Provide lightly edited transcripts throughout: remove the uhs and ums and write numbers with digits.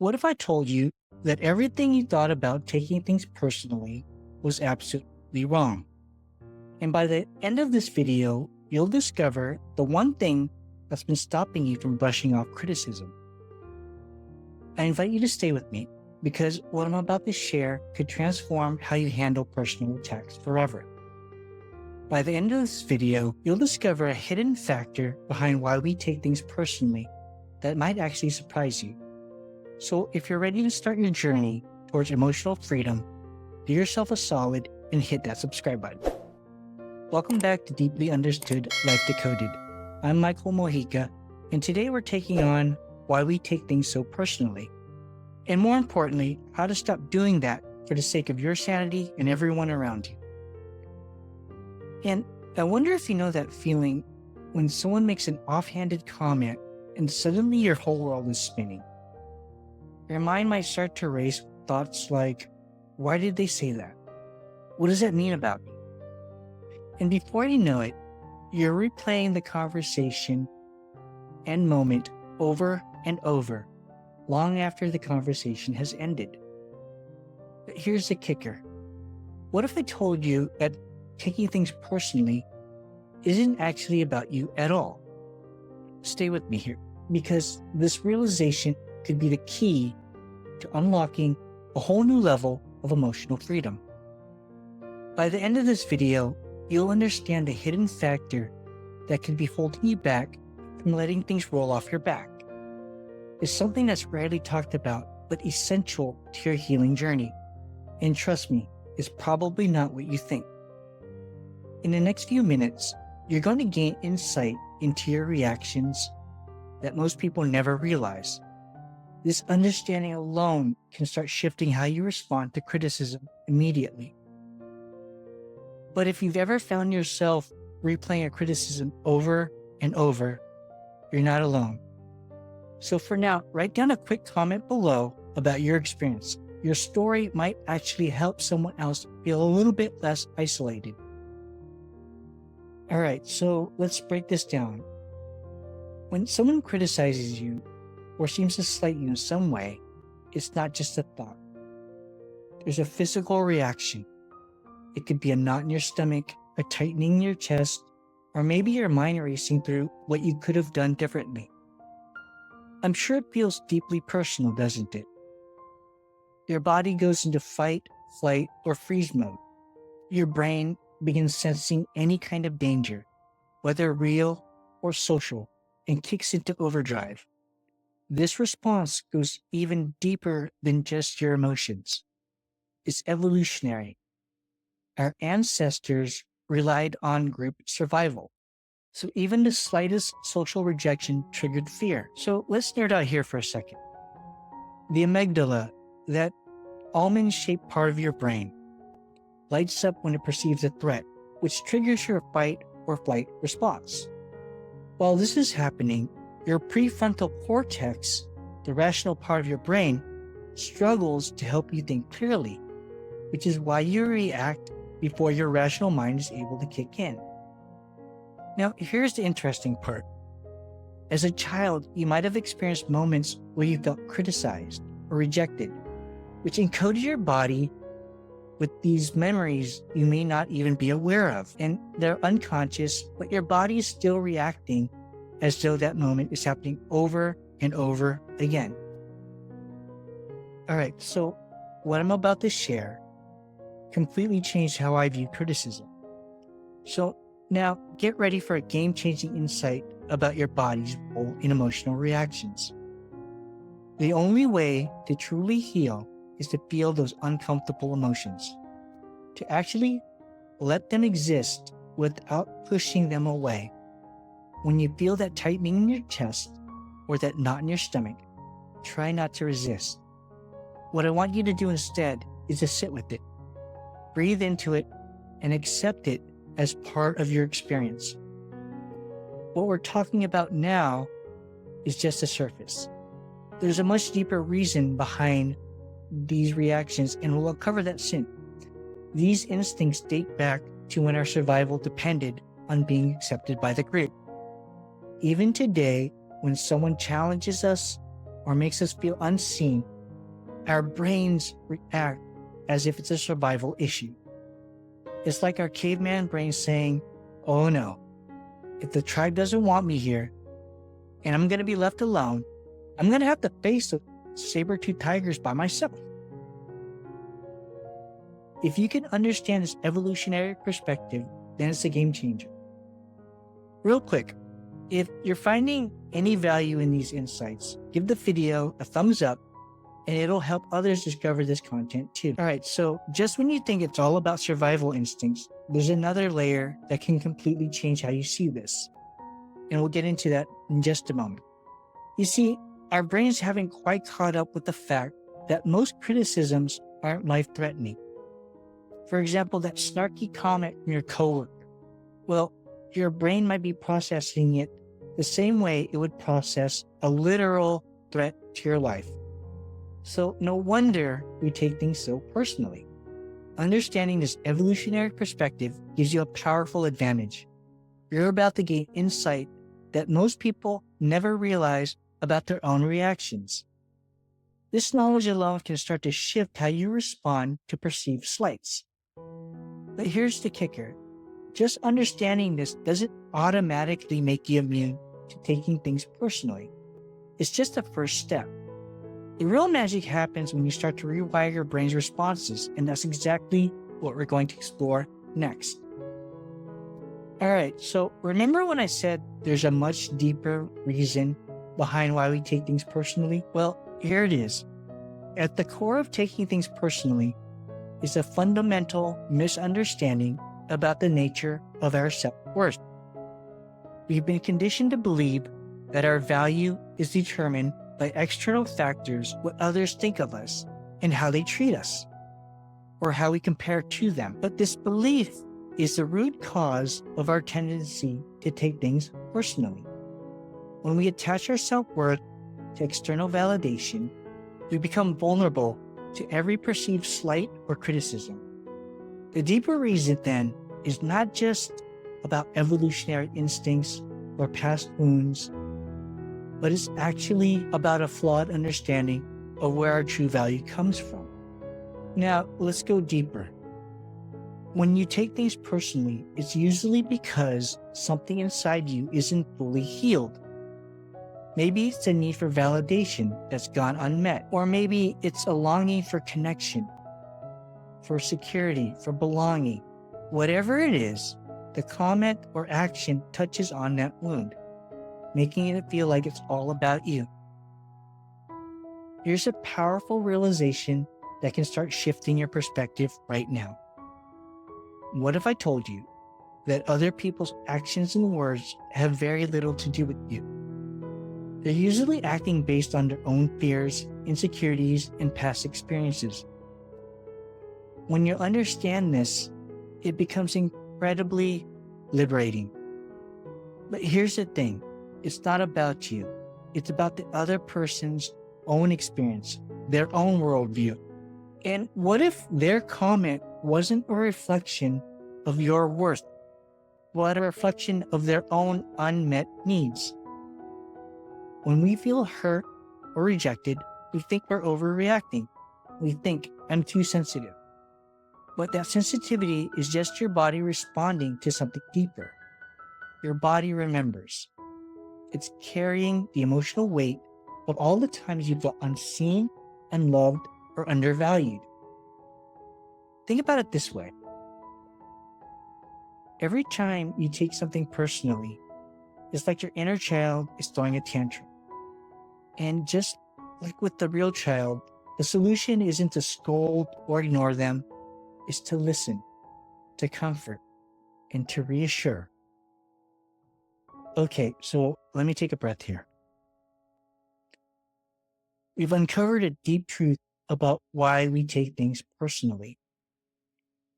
What if I told you that everything you thought about taking things personally was absolutely wrong? And by the end of this video, you'll discover the one thing that's been stopping you from brushing off criticism. I invite you to stay with me because what I'm about to share could transform how you handle personal attacks forever. By the end of this video, you'll discover a hidden factor behind why we take things personally that might actually surprise you. So if you're ready to start your journey towards emotional freedom, do yourself a solid and hit that subscribe button. Welcome back to Deeply Understood Life Decoded. I'm Michael Mojica, and today we're taking on why we take things so personally. And more importantly, how to stop doing that for the sake of your sanity and everyone around you. And I wonder if you know that feeling when someone makes an offhanded comment and suddenly your whole world is spinning. Your mind might start to race thoughts like, why did they say that? What does that mean about me? And before you know it, you're replaying the conversation and moment over and over, long after the conversation has ended. But here's the kicker. What if I told you that taking things personally isn't actually about you at all? Stay with me here, because this realization could be the key to unlocking a whole new level of emotional freedom. By the end of this video, you'll understand the hidden factor that can be holding you back from letting things roll off your back. It's something that's rarely talked about, but essential to your healing journey. And trust me, it's probably not what you think. In the next few minutes, you're going to gain insight into your reactions that most people never realize. This understanding alone can start shifting how you respond to criticism immediately. But if you've ever found yourself replaying a criticism over and over, you're not alone. So for now, write down a quick comment below about your experience. Your story might actually help someone else feel a little bit less isolated. All right, so let's break this down. When someone criticizes you or seems to slight you in some way, it's not just a thought. There's a physical reaction. It could be a knot in your stomach, a tightening in your chest, or maybe your mind racing through what you could have done differently. I'm sure it feels deeply personal, doesn't it? Your body goes into fight, flight, or freeze mode. Your brain begins sensing any kind of danger, whether real or social, and kicks into overdrive. This response goes even deeper than just your emotions. It's evolutionary. Our ancestors relied on group survival. So even the slightest social rejection triggered fear. So let's nerd out here for a second. The amygdala, that almond-shaped part of your brain, lights up when it perceives a threat, which triggers your fight or flight response. While this is happening, your prefrontal cortex, the rational part of your brain, struggles to help you think clearly, which is why you react before your rational mind is able to kick in. Now, here's the interesting part. As a child, you might have experienced moments where you felt criticized or rejected, which encoded your body with these memories you may not even be aware of, and they're unconscious, but your body is still reacting as though that moment is happening over and over again. All right, so what I'm about to share completely changed how I view criticism. So now get ready for a game-changing insight about your body's role in emotional reactions. The only way to truly heal is to feel those uncomfortable emotions, to actually let them exist without pushing them away. When you feel that tightening in your chest or that knot in your stomach, try not to resist. What I want you to do instead is to sit with it, breathe into it, and accept it as part of your experience. What we're talking about now is just the surface. There's a much deeper reason behind these reactions, and we'll uncover that soon. These instincts date back to when our survival depended on being accepted by the group. Even today, when someone challenges us, or makes us feel unseen, our brains react as if it's a survival issue. It's like our caveman brain saying, oh no, if the tribe doesn't want me here and I'm going to be left alone, I'm going to have to face the saber-toothed tigers by myself. If you can understand this evolutionary perspective, then it's a game changer. Real quick, if you're finding any value in these insights, give the video a thumbs up and it'll help others discover this content too. All right, so just when you think it's all about survival instincts, there's another layer that can completely change how you see this. And we'll get into that in just a moment. You see, our brains haven't quite caught up with the fact that most criticisms aren't life-threatening. For example, that snarky comment from your coworker. Well, your brain might be processing it the same way it would process a literal threat to your life. So no wonder we take things so personally. Understanding this evolutionary perspective gives you a powerful advantage. You're about to gain insight that most people never realize about their own reactions. This knowledge alone can start to shift how you respond to perceived slights. But here's the kicker. Just understanding this doesn't automatically make you immune to taking things personally. It's just a first step. The real magic happens when you start to rewire your brain's responses, and that's exactly what we're going to explore next. All right, so remember when I said there's a much deeper reason behind why we take things personally? Well, here it is. At the core of taking things personally is a fundamental misunderstanding about the nature of our self-worth. We've been conditioned to believe that our value is determined by external factors, what others think of us and how they treat us, or how we compare to them. But this belief is the root cause of our tendency to take things personally. When we attach our self-worth to external validation, we become vulnerable to every perceived slight or criticism. The deeper reason, then, is not just about evolutionary instincts or past wounds, but it's actually about a flawed understanding of where our true value comes from. Now, let's go deeper. When you take things personally, it's usually because something inside you isn't fully healed. Maybe it's a need for validation that's gone unmet, or maybe it's a longing for connection, for security, for belonging. Whatever it is, the comment or action touches on that wound, making it feel like it's all about you. Here's a powerful realization that can start shifting your perspective right now. What if I told you that other people's actions and words have very little to do with you? They're usually acting based on their own fears, insecurities, and past experiences. When you understand this, it becomes incredibly liberating. But here's the thing, it's not about you. It's about the other person's own experience, their own worldview. And what if their comment wasn't a reflection of your worth, but a reflection of their own unmet needs? When we feel hurt or rejected, we think we're overreacting. We think, I'm too sensitive. But that sensitivity is just your body responding to something deeper. Your body remembers. It's carrying the emotional weight of all the times you felt unseen, unloved, or undervalued. Think about it this way. Every time you take something personally, it's like your inner child is throwing a tantrum. And just like with the real child, the solution isn't to scold or ignore them, it's to listen, to comfort, and to reassure. Okay, so let me take a breath here. We've uncovered a deep truth about why we take things personally.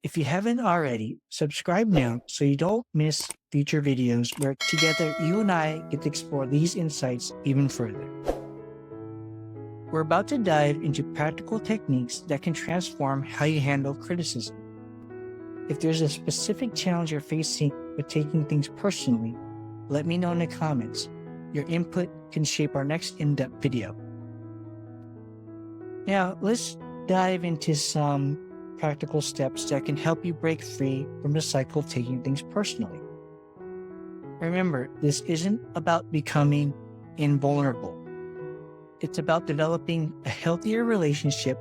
If you haven't already, subscribe now so you don't miss future videos where together you and I get to explore these insights even further. We're about to dive into practical techniques that can transform how you handle criticism. If there's a specific challenge you're facing with taking things personally, let me know in the comments. Your input can shape our next in-depth video. Now, let's dive into some practical steps that can help you break free from the cycle of taking things personally. Remember, this isn't about becoming invulnerable. It's about developing a healthier relationship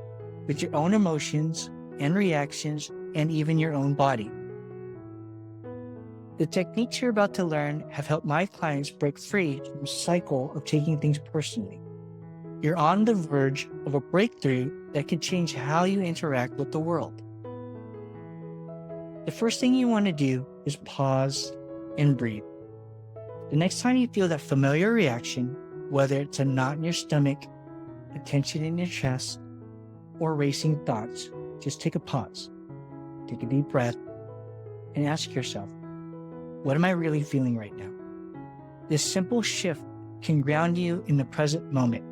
with your own emotions and reactions and even your own body. The techniques you're about to learn have helped my clients break free from the cycle of taking things personally. You're on the verge of a breakthrough that can change how you interact with the world. The first thing you want to do is pause and breathe. The next time you feel that familiar reaction, whether it's a knot in your stomach, a tension in your chest, or racing thoughts, just take a pause, take a deep breath, and ask yourself, what am I really feeling right now? This simple shift can ground you in the present moment,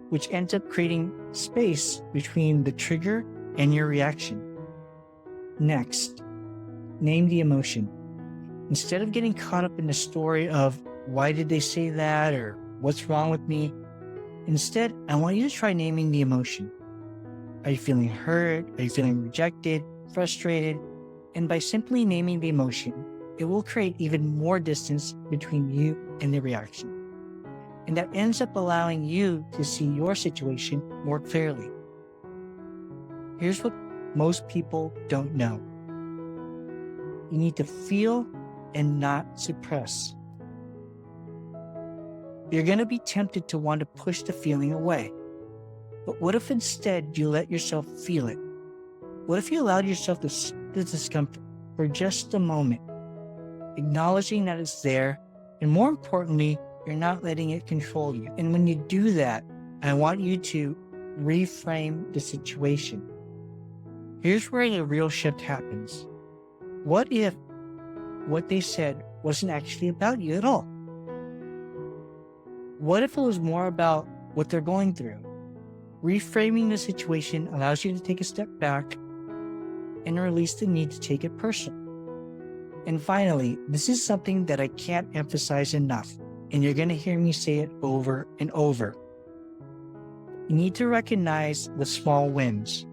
which ends up creating space between the trigger and your reaction. Next, name the emotion. Instead of getting caught up in the story of why did they say that or what's wrong with me, instead, I want you to try naming the emotion. Are you feeling hurt? Are you feeling rejected, frustrated? And by simply naming the emotion, it will create even more distance between you and the reaction. And that ends up allowing you to see your situation more clearly. Here's what most people don't know. You need to feel and not suppress. You're going to be tempted to want to push the feeling away. But what if instead you let yourself feel it? What if you allowed yourself the discomfort for just a moment, acknowledging that it's there, and more importantly, you're not letting it control you. And when you do that, I want you to reframe the situation. Here's where the real shift happens. What if what they said wasn't actually about you at all? What if it was more about what they're going through? Reframing the situation allows you to take a step back and release the need to take it personal. And finally, this is something that I can't emphasize enough, and you're going to hear me say it over and over. You need to recognize the small wins.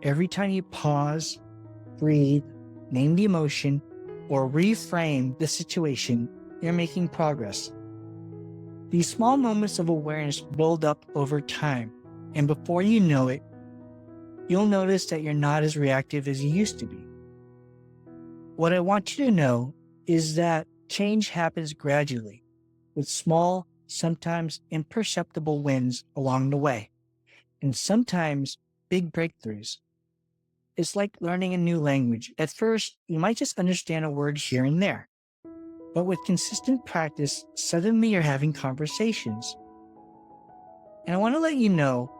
Every time you pause, breathe, name the emotion, or reframe the situation, you're making progress. These small moments of awareness build up over time, and before you know it, you'll notice that you're not as reactive as you used to be. What I want you to know is that change happens gradually, with small, sometimes imperceptible wins along the way, and sometimes big breakthroughs. It's like learning a new language. At first, you might just understand a word here and there, but with consistent practice, suddenly you're having conversations. And I want to let you know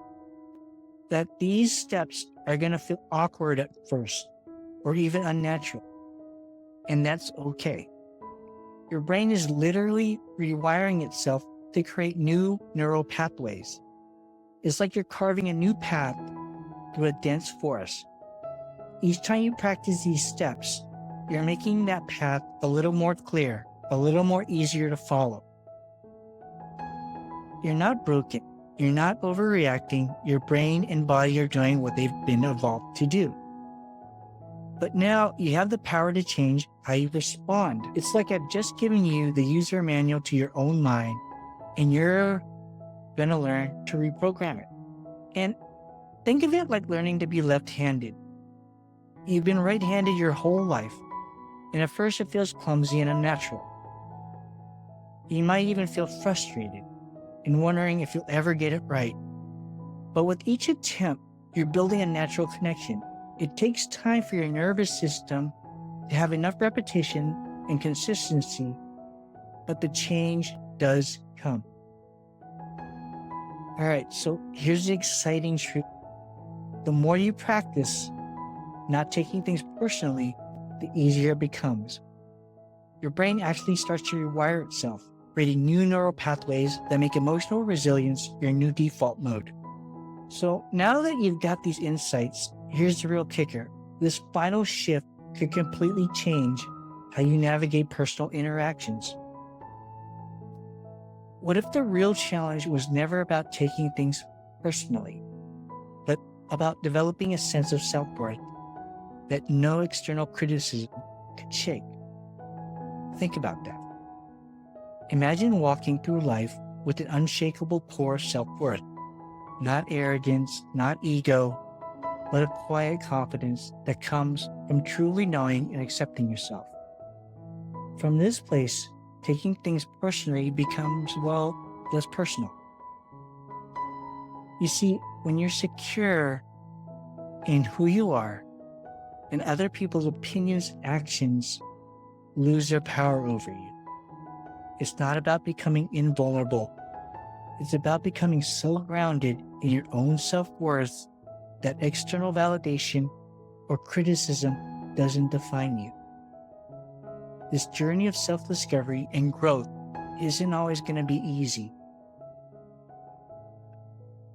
that these steps are going to feel awkward at first, or even unnatural. And that's okay. Your brain is literally rewiring itself to create new neural pathways. It's like you're carving a new path through a dense forest. Each time you practice these steps, you're making that path a little more clear, a little more easier to follow. You're not broken. You're not overreacting. Your brain and body are doing what they've been evolved to do. But now you have the power to change how you respond. It's like I've just given you the user manual to your own mind, and you're going to learn to reprogram it. And think of it like learning to be left-handed. You've been right-handed your whole life, and at first it feels clumsy and unnatural. You might even feel frustrated and wondering if you'll ever get it right. But with each attempt, you're building a natural connection. It takes time for your nervous system to have enough repetition and consistency, but the change does come. All right, so here's the exciting truth. The more you practice not taking things personally, the easier it becomes. Your brain actually starts to rewire itself, creating new neural pathways that make emotional resilience your new default mode. So now that you've got these insights, here's the real kicker. This final shift could completely change how you navigate personal interactions. What if the real challenge was never about taking things personally? about developing a sense of self-worth that no external criticism could shake. Think about that. Imagine walking through life with an unshakable core of self-worth, not arrogance, not ego, but a quiet confidence that comes from truly knowing and accepting yourself. From this place, taking things personally becomes, well, less personal. You see, when you're secure in who you are, and other people's opinions and actions lose their power over you. It's not about becoming invulnerable. It's about becoming so grounded in your own self-worth that external validation or criticism doesn't define you. This journey of self-discovery and growth isn't always going to be easy.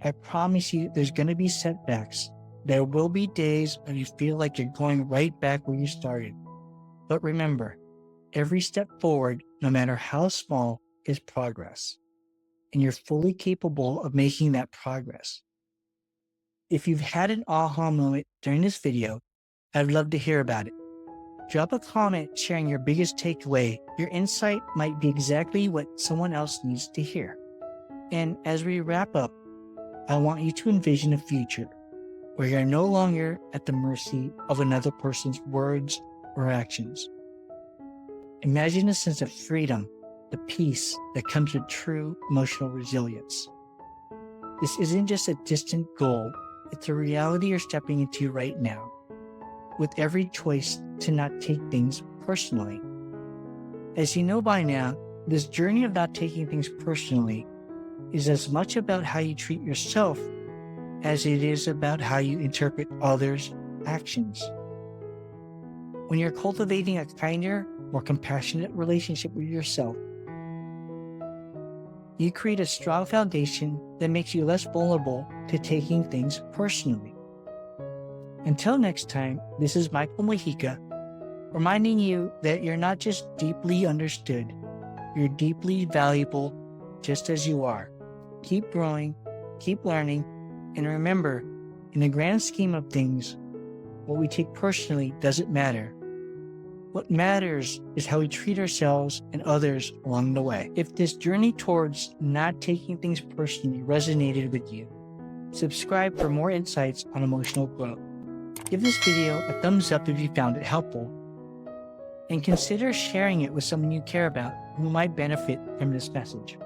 I promise you there's going to be setbacks. There will be days when you feel like you're going right back where you started. But remember, every step forward, no matter how small, is progress. And you're fully capable of making that progress. If you've had an aha moment during this video, I'd love to hear about it. Drop a comment sharing your biggest takeaway. Your insight might be exactly what someone else needs to hear. And as we wrap up, I want you to envision a future where you're no longer at the mercy of another person's words or actions. Imagine a sense of freedom, the peace that comes with true emotional resilience. This isn't just a distant goal, it's a reality you're stepping into right now, with every choice to not take things personally. As you know by now, this journey of not taking things personally is as much about how you treat yourself as it is about how you interpret others' actions. When you're cultivating a kinder, more compassionate relationship with yourself, you create a strong foundation that makes you less vulnerable to taking things personally. Until next time, this is Michael Mojica, reminding you that you're not just deeply understood, you're deeply valuable just as you are. Keep growing, keep learning, and remember, in the grand scheme of things, what we take personally doesn't matter. What matters is how we treat ourselves and others along the way. If this journey towards not taking things personally resonated with you, subscribe for more insights on emotional growth. Give this video a thumbs up if you found it helpful, and consider sharing it with someone you care about who might benefit from this message.